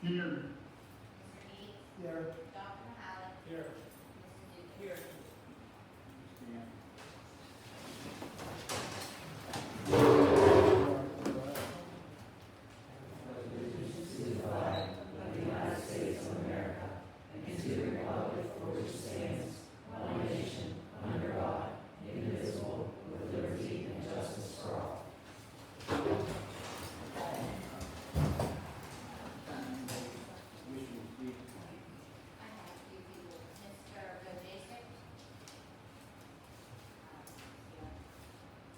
Here. Mr. Deeds? Here. Dr. Mahalik? Here. Mrs. Dugan? Here. I have a few people. Mr. Bojasic?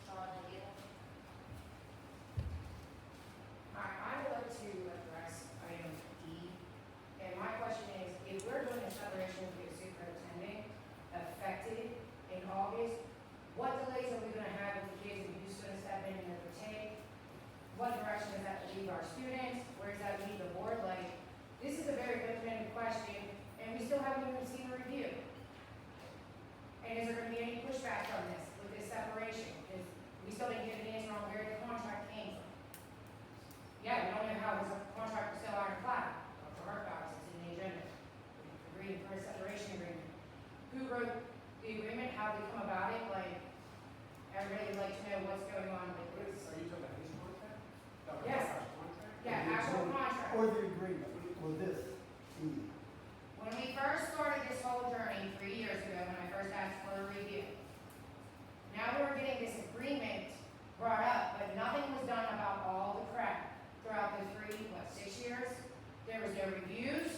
Charlotte Gill? Hi, I would like to address item D. And my question is, if we're doing a separation with the superintendent effective in August, what delays are we gonna have with the kids if you're just gonna step in and overtake? What direction does that leave our students? Where does that leave the board? Like, this is a very open-ended question, and we still haven't even seen a review. And is there gonna be any pushback from this, with this separation? Because we still didn't get an answer on where the contract came from. Yeah, we don't know how this contract was still ironclad. Dr. Hartbox, it's in the agenda. Agreeing for a separation agreement. Who wrote the agreement, how did it come about it? Like, everybody would like to know what's going on with this. Are you talking about his contract? Dr. Yes. Hart's contract? Yeah, actual contract. Or the agreement, or this, E. When we first started this whole journey 3 years ago, when I first asked for a review, now we're getting this agreement brought up, but nothing was done about all the crap throughout the 6 years. There was no reviews,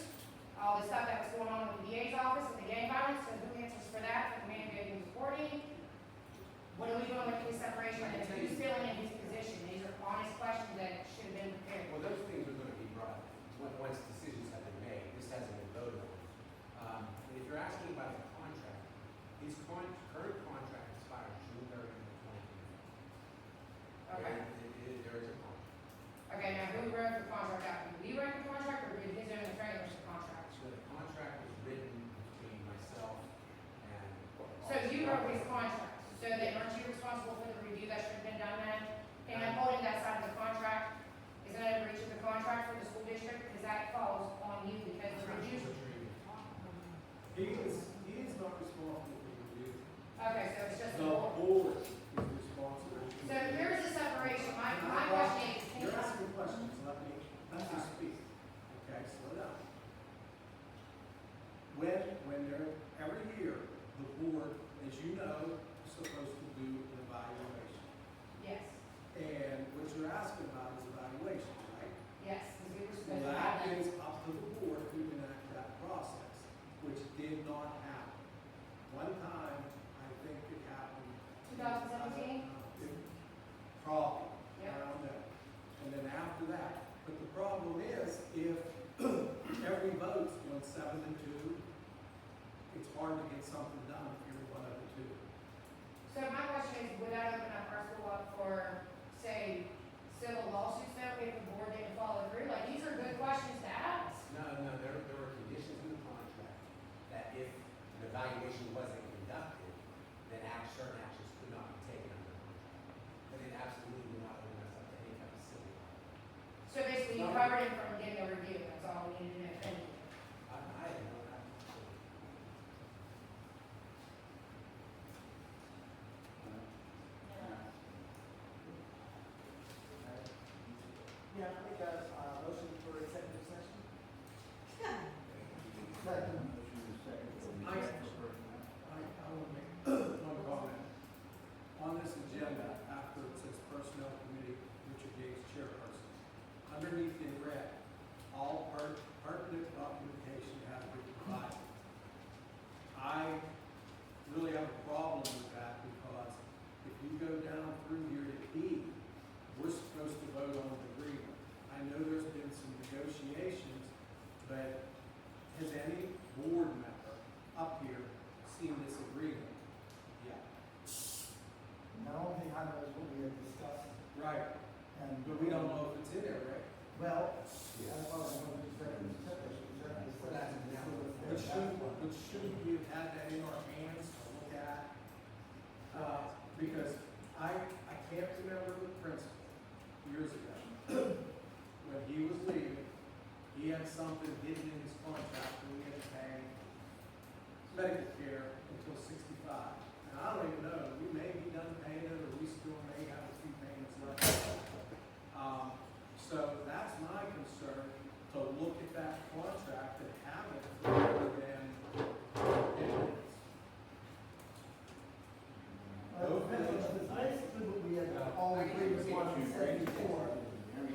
all the stuff that was going on with the DA's office, with the gang violence, so who answers for that, for the man getting reporting? What are we doing with his separation, and who's filling in his position? These are honest questions that should have been prepared. Well, those things are going to be brought once decisions have been made. This hasn't been voted on. And if you're asking about the contract, his current contract expires June 30th of 2020. Okay. There is a contract. Okay, now who wrote the contract out? Did we write the contract, or did his own attorney write the contract? So the contract was written between myself and. So you wrote his contract, so then aren't you responsible for the review that should have been done then? And upholding that side of the contract, isn't that a breach of the contract for the school district? Because that falls on you because the review. He is not responsible for the review. Okay, so it's just The the board. board is responsible. So here's the separation, my question is, can You're you- asking questions, let me speak. Okay, slow down. When they're, every year, the board, as you know, is supposed to do an evaluation. yes, And what you're asking about is evaluation, right? yes, because we were So supposed to that have that. is up to the board to enact that process, which did not happen. One time, I think it happened. 2017? Probably, Yep. around there. And then after that, but the problem is, if every vote's going 7-2, it's hard to get something done if you're one of the two. So my question is, would that open up our school up for, say, civil lawsuits though, if the board didn't follow through? Like, these are good questions to ask. No, there were conditions in the contract that if an evaluation wasn't conducted, then certain actions could not be taken under the contract. But it absolutely would not open us up to any type of civil. So basically, you covered him from getting a review, that's all we needed to know. Thank you. I didn't know that. Yeah, I think a motion for executive session. Second. I will make one comment. On this agenda, after it says Personnel Committee, Richard Yates, Chairperson, underneath in red, all pertinent documentation has to be provided. I really have a problem with that because if you go down through here to E, we're supposed to vote on the agreement. I know there's been some negotiations, but has any board member up here seen this agreement? Yeah. The only thing I know is what we had discussed, Right, and. but we don't know if it's in there, right? Well, that's why I want to executive session. But shouldn't we have had that in our hands to look at? Because I can't remember the principal years ago, when he was leaving, he had against something hidden in his contract, and we have to pay medical care until 65. And I don't even know, we may be done paying it, or we still may have a few payments left. So that's my concern, to look at that contract and have it rather than It's basically what we had all agreed upon and said before.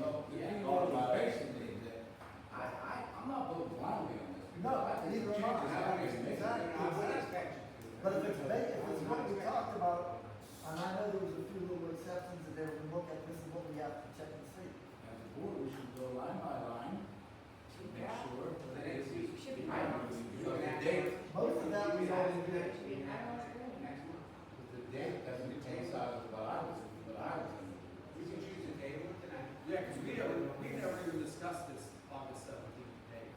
Basically, I'm not voting blindly on this. No, neither am I. Exactly. But if it's what we talked about, and I know there was a few little exceptions that they were gonna look at, this is what we have to check and see. As a board, we should go line by line, to make sure that it's. Should be right on. The date, Most of that we already did. Should be right on screen. the date doesn't coincide with what I was in. We can choose a table tonight. Yeah, because we never even discussed this August 17th date.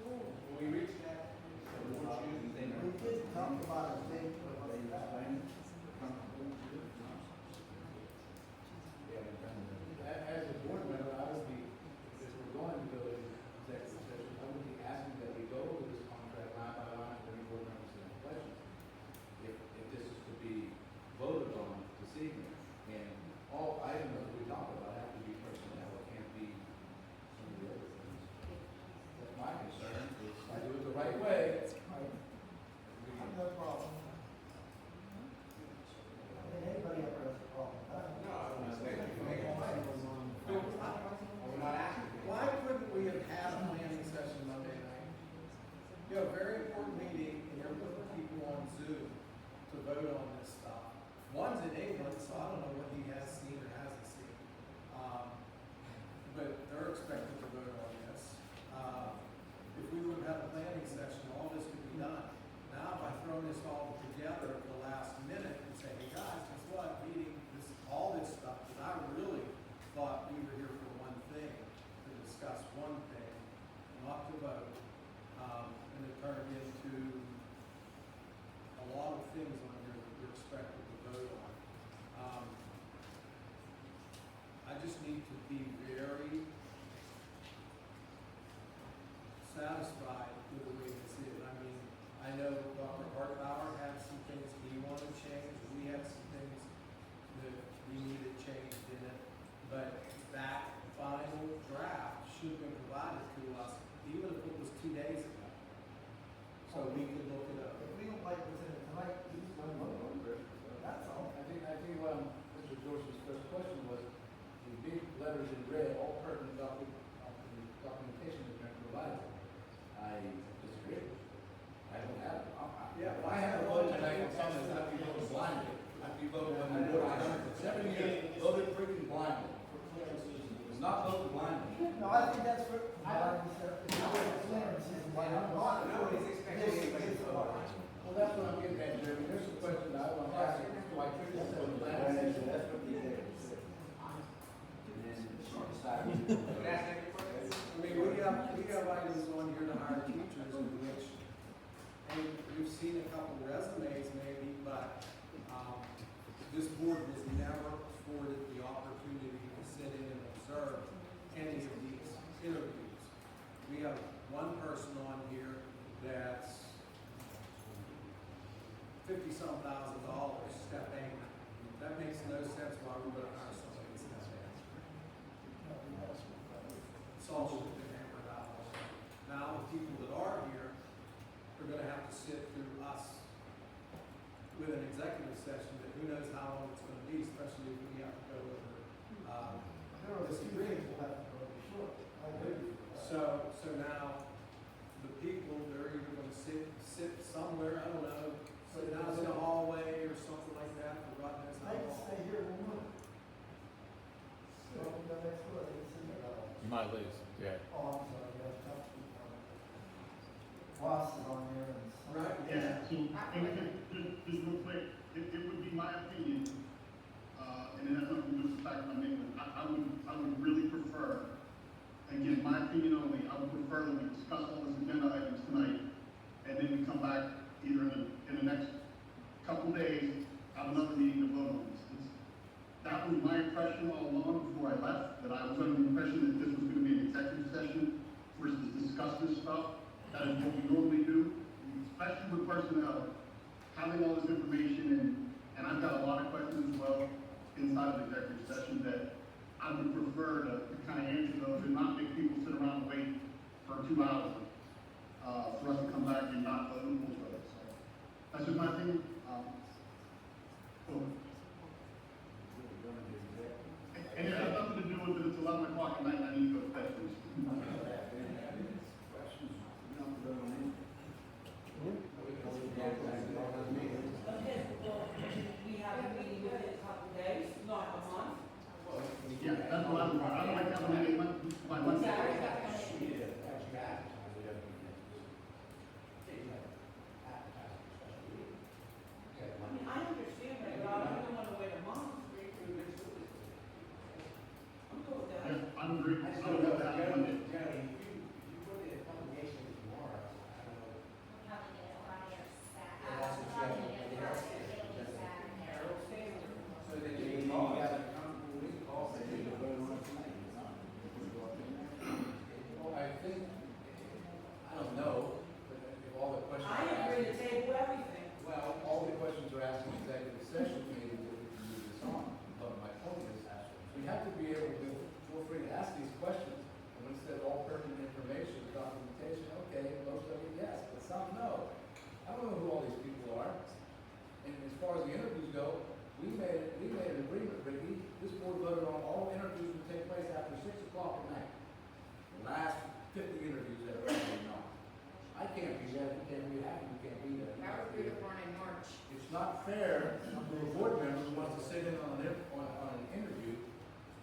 When we reach that, we'll choose the thing. We did talk about a date, but what is that? As a board member, I would be, if we're going to go into executive session, I would be asking that we go over this contract line by line, if any board members have questions. If this is to be voted on this evening, and all items that we talk about have to be personnel, it can't be some of the other things. That's my concern, is to do it the right way. No problem. I mean, anybody ever has a problem with that? No, I don't expect you to make a plan. We're not asking. Why couldn't we have had a planning session Monday night? You know, a very important meeting, and you're putting people on Zoom to vote on this stuff. One's in England, so I don't know what he has seen or hasn't seen. But they're expected to vote on this. If we would have had a planning session, all this could be done. Now, if I throw this all together at the last minute and say, hey guys, guess what, meeting, all this stuff, because I really thought we were here for one thing, to discuss one thing, not to vote, and it turned into a lot of things on here that we're expected to vote on. I just need to be very satisfied with the way this is. I mean, I know Dr. Hartbauer had some things he wanted changed, we had some things that we needed changed in it, but that final draft should have been provided to us, even if it was 2 days ago. So we could look it up. If we don't like what's in it tonight, we just don't vote on it. That's all. I think, Mr. Dorsey's first question was, the big letters in red, all pertinent documentation has been provided. I disagree. I don't have it. Yeah. If I have a vote tonight on something, I'd be voting blindly. I'd be voting when the board, I've done it for 7 years, voted freaking blindly. It was not voted blindly. No, I think that's what, clearances, why not? Nobody's expecting anybody to vote on it. Well, that's what I'm getting at, Jeremy. There's a question that I want to ask you. Do I treat this as a planning session? Would ask any questions? I mean, we have items on here to hire teachers in which, and we've seen a couple resumes maybe, but, this board was never afforded the opportunity to sit in and observe any of these interviews. We have one person on here that's $50-some thousand step payment. That makes no sense why we would hire somebody that's step payment. It's all should have been hammered out. Now, the people that are here are gonna have to sit through us with an executive session that who knows how long it's gonna be, especially if we have to go over, There are a few things we'll have to go over short. I agree. so now, the people, they're either gonna sit somewhere, I don't know, sit down in the hallway or something like that, for God knows how They can long. stay here one more. Well, we go next door, they can sit there. You might lose, yeah. Oh, I'm sorry, we have tough people. Ross is on here and. Right. Yeah, so, just real quick, it would be my opinion, and it has nothing to do with the fact of my name, I would really prefer, again, my opinion only, I would prefer that we discuss all these agenda items tonight, and then we come back either in the next couple days, have another meeting to vote on this. that was my impression all along before I left, that I was under the impression that this was gonna be an executive session versus discuss this stuff. That is what we normally do, especially with personnel, having all this information, and I've got a lot of questions as well inside of the executive session that I would prefer to kind of answer those and not make people sit around and wait for 2 hours, for us to come back and not let them move it. So, that's just my opinion. And it has nothing to do with it, it's 11 o'clock at night, and I need to go to bed, please. Okay, well, we have a meeting within a couple of days, not a month. Yeah, that's what I don't like having any by Monday. I mean, I understand that, but I don't want to wait a month. I'm good with that. Yeah, I'm agree, I I just don't don't know, have to have Monday. generally, if you put in a publication tomorrow, I don't know. We'll probably get it Friday or Saturday. Yeah, that's what Probably you get it have. Friday, it'll be Saturday. So then you call, you got a comfortable week, call, say, you know, Well, I think, I don't know, but if all the questions. I agree to table everything. Well, all the questions are asked in executive session, maybe that we can move this on. But my point is, we have to be able to feel free to ask these questions. And when it says all pertinent information, documentation, okay, most of it, yes, but some, no. I don't know who all these people are. And as far as the interviews go, we made an agreement, Ricky, this board voted on all interviews would take place after 6 o'clock at night. The last 50 interviews that are going on. I can't be there, you can't be happy, you can't be there. That was beautiful in March. It's not fair to a board member who wants to sit in on an interview,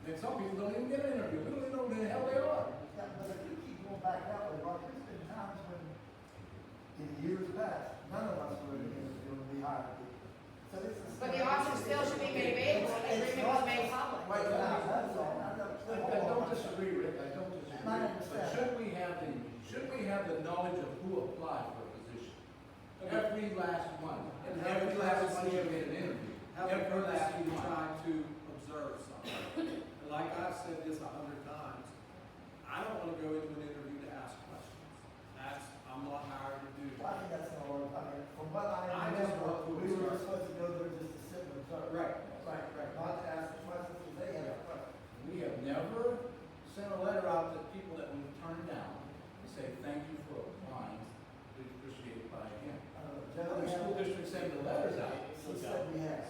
then some people don't even get an interview, we don't even know who the hell they are. Yeah, but if you keep going back that way, Roger, there's been times when, in years past, none of us were going to be hired. So this is. But the option still should be made available, and the agreement was made public. Right now, that's all. I don't disagree, Rick, I don't disagree. I But understand. should we have the knowledge of who applied for a position? Every last one, and every last one should get an interview. Have a Every last courtesy to one. try to observe something. And like I've said this 100 times, I don't want to go into an interview to ask questions. I'm not hired to do Well, I that. think that's an order, I mean, from what I I just remember, want to we were observe. supposed to go there just to sit and observe. Right. Not to ask the questions, because they have a question. We have never sent a letter out to people that we've turned down and say, thank you for applying, we appreciate it by him. Jody, Other school districts send the letters out. She said we have.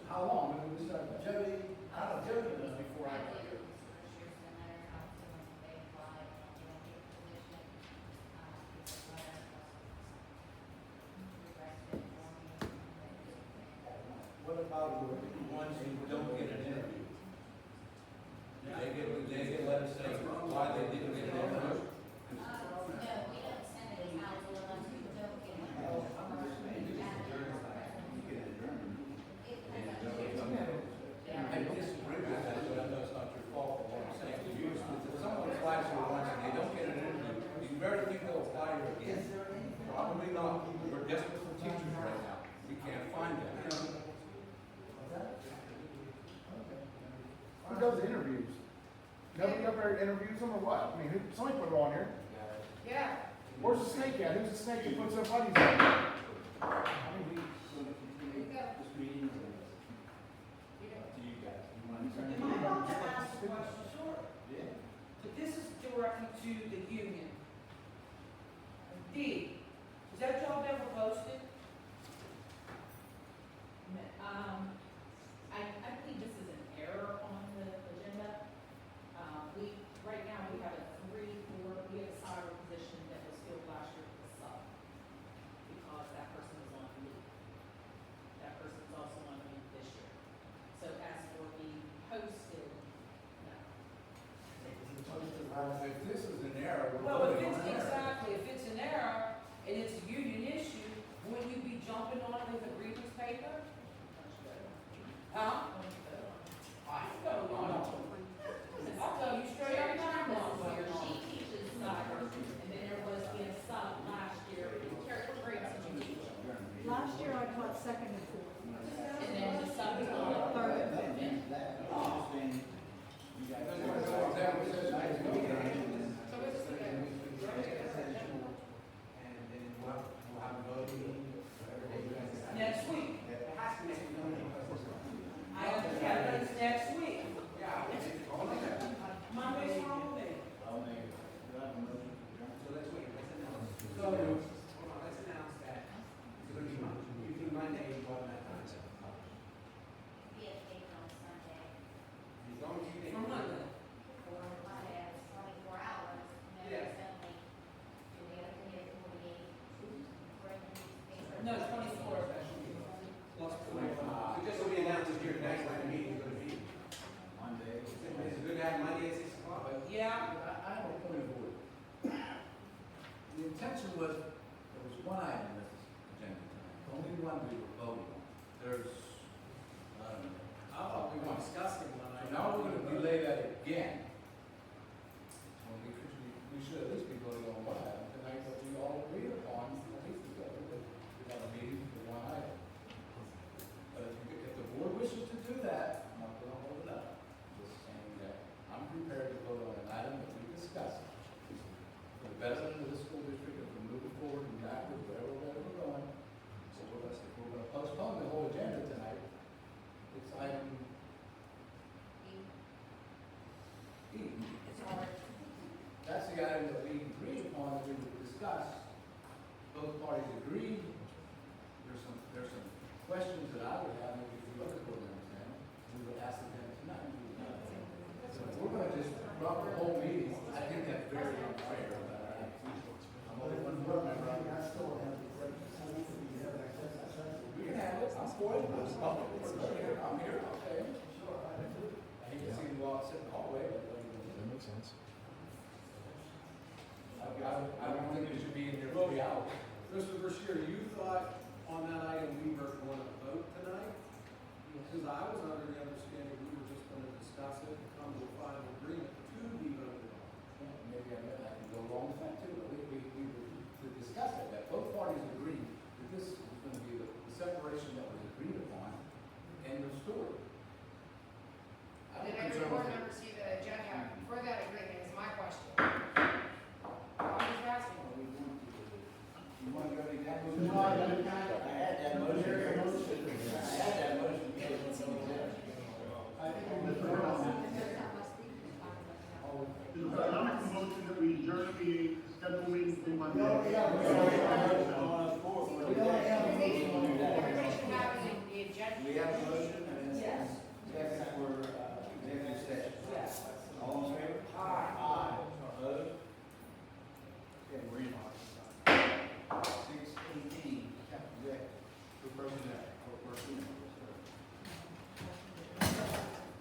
How long have we started that? Jody, I don't know, Jody was before I I got believe here. it was first year sent letter out to them, they applied, and they don't get a position, it's a letter requested for me, and they What about The ones who don't get an interview. They get letters saying why they didn't get an interview. no, we don't send it out to the ones who don't get it. I disagree with that, but I know it's not your fault for what I'm saying to you. If someone applies for once and they don't get an interview, you better think they'll apply here again. Is there anything? Probably not. We're desperate for teachers right now. We can't find them. What's that? Okay. Who does the interviews? Nobody up there interviews them or what? I mean, somebody put it on here. Yeah. Where's the snake at? Who's the snake that puts their buddies on? I mean, There you go. Am I allowed to ask a question? Sure. But this is directly to the union. D, is that job ever posted? I believe this is an error on the agenda. Right now, we have we have a salary position that was filled last year with a sub, because that person is on leave. That person is also on leave this year. So as for the posted, no. If this is an error, we're Well, if voting it's on error. exactly, if it's an error and it's a union issue, wouldn't you be jumping on it with a grievance paper? Huh? I don't know. I'll tell you straight up, I'm not voting on She it. teaches cyber, and then there was the sub last year. Carrie, what grades did you teach? Last year I taught second and fourth. And then the sub was on the Third and third. fifth. have a vote, whatever day you guys decide. Next week. It has to be next week, because I understand, but it's next week. yeah, Monday's holiday. I'll make it. Do I have a motion to adjourn? so let's wait, let's announce. So moved. Hold on, let's announce that it's gonna be Monday, usually Monday, what that time is. Be a date on Sunday, As long as you think. For Monday. or Monday, it's 24 hours, and then Yeah. suddenly, do we have to get 48, bring the newspaper? No, 24. Plus So just so we announce it here tonight, when the meeting is gonna be. Monday. Is it good to have Monday at 6 o'clock? But Yeah. I have a point of order. The intention was, there was one item in this agenda tonight, only one we were voting on. There's, I don't know. I thought we were discussing one. So now we're gonna delay that again. Well, we should at least be voting on one item tonight that we all agreed upon a week ago, that we have a meeting for one item. But if the board wishes to do that, I'm not gonna hold it up. Just saying that I'm prepared to vote on an item that we discussed. For the betterment of the school district, and for moving forward and backwards, wherever we're going. So if we're gonna postpone the whole agenda tonight, it's item E. It's hard. That's the item that we agreed upon, that we would discuss. Both parties agreed. There's some questions that I would have, maybe if you other board members have, we would ask them tonight. So if we're gonna just drop the whole meeting, I think that's very unfair. I'm only one board member. I still have the right to say that we have access to that. We can have it, I'm for it, I'm here, okay. Sure, I do. I hate to see you all sit in the hallway, but. That makes sense. I don't think it should be in your reality. Mr. Brashear, you thought on that item we were going to vote tonight? Because I was under the understanding we were just going to discuss it and come to a final agreement to be voted on. Maybe I can go along with that too, but we were to discuss it, that both parties agreed that this was gonna be the separation that was agreed upon, end of story. I'm Did every concerned board with member see the agenda for that agreement is my question. I'm just asking. You want to go to that? No, I didn't. I had that motion. I had that motion. I think we Mr. were Brown. If there's not much speakers, it's fine, but no. Mr. President, I make a motion that we adjourn the scheduled meeting for Monday. Yeah, yeah, On us forward.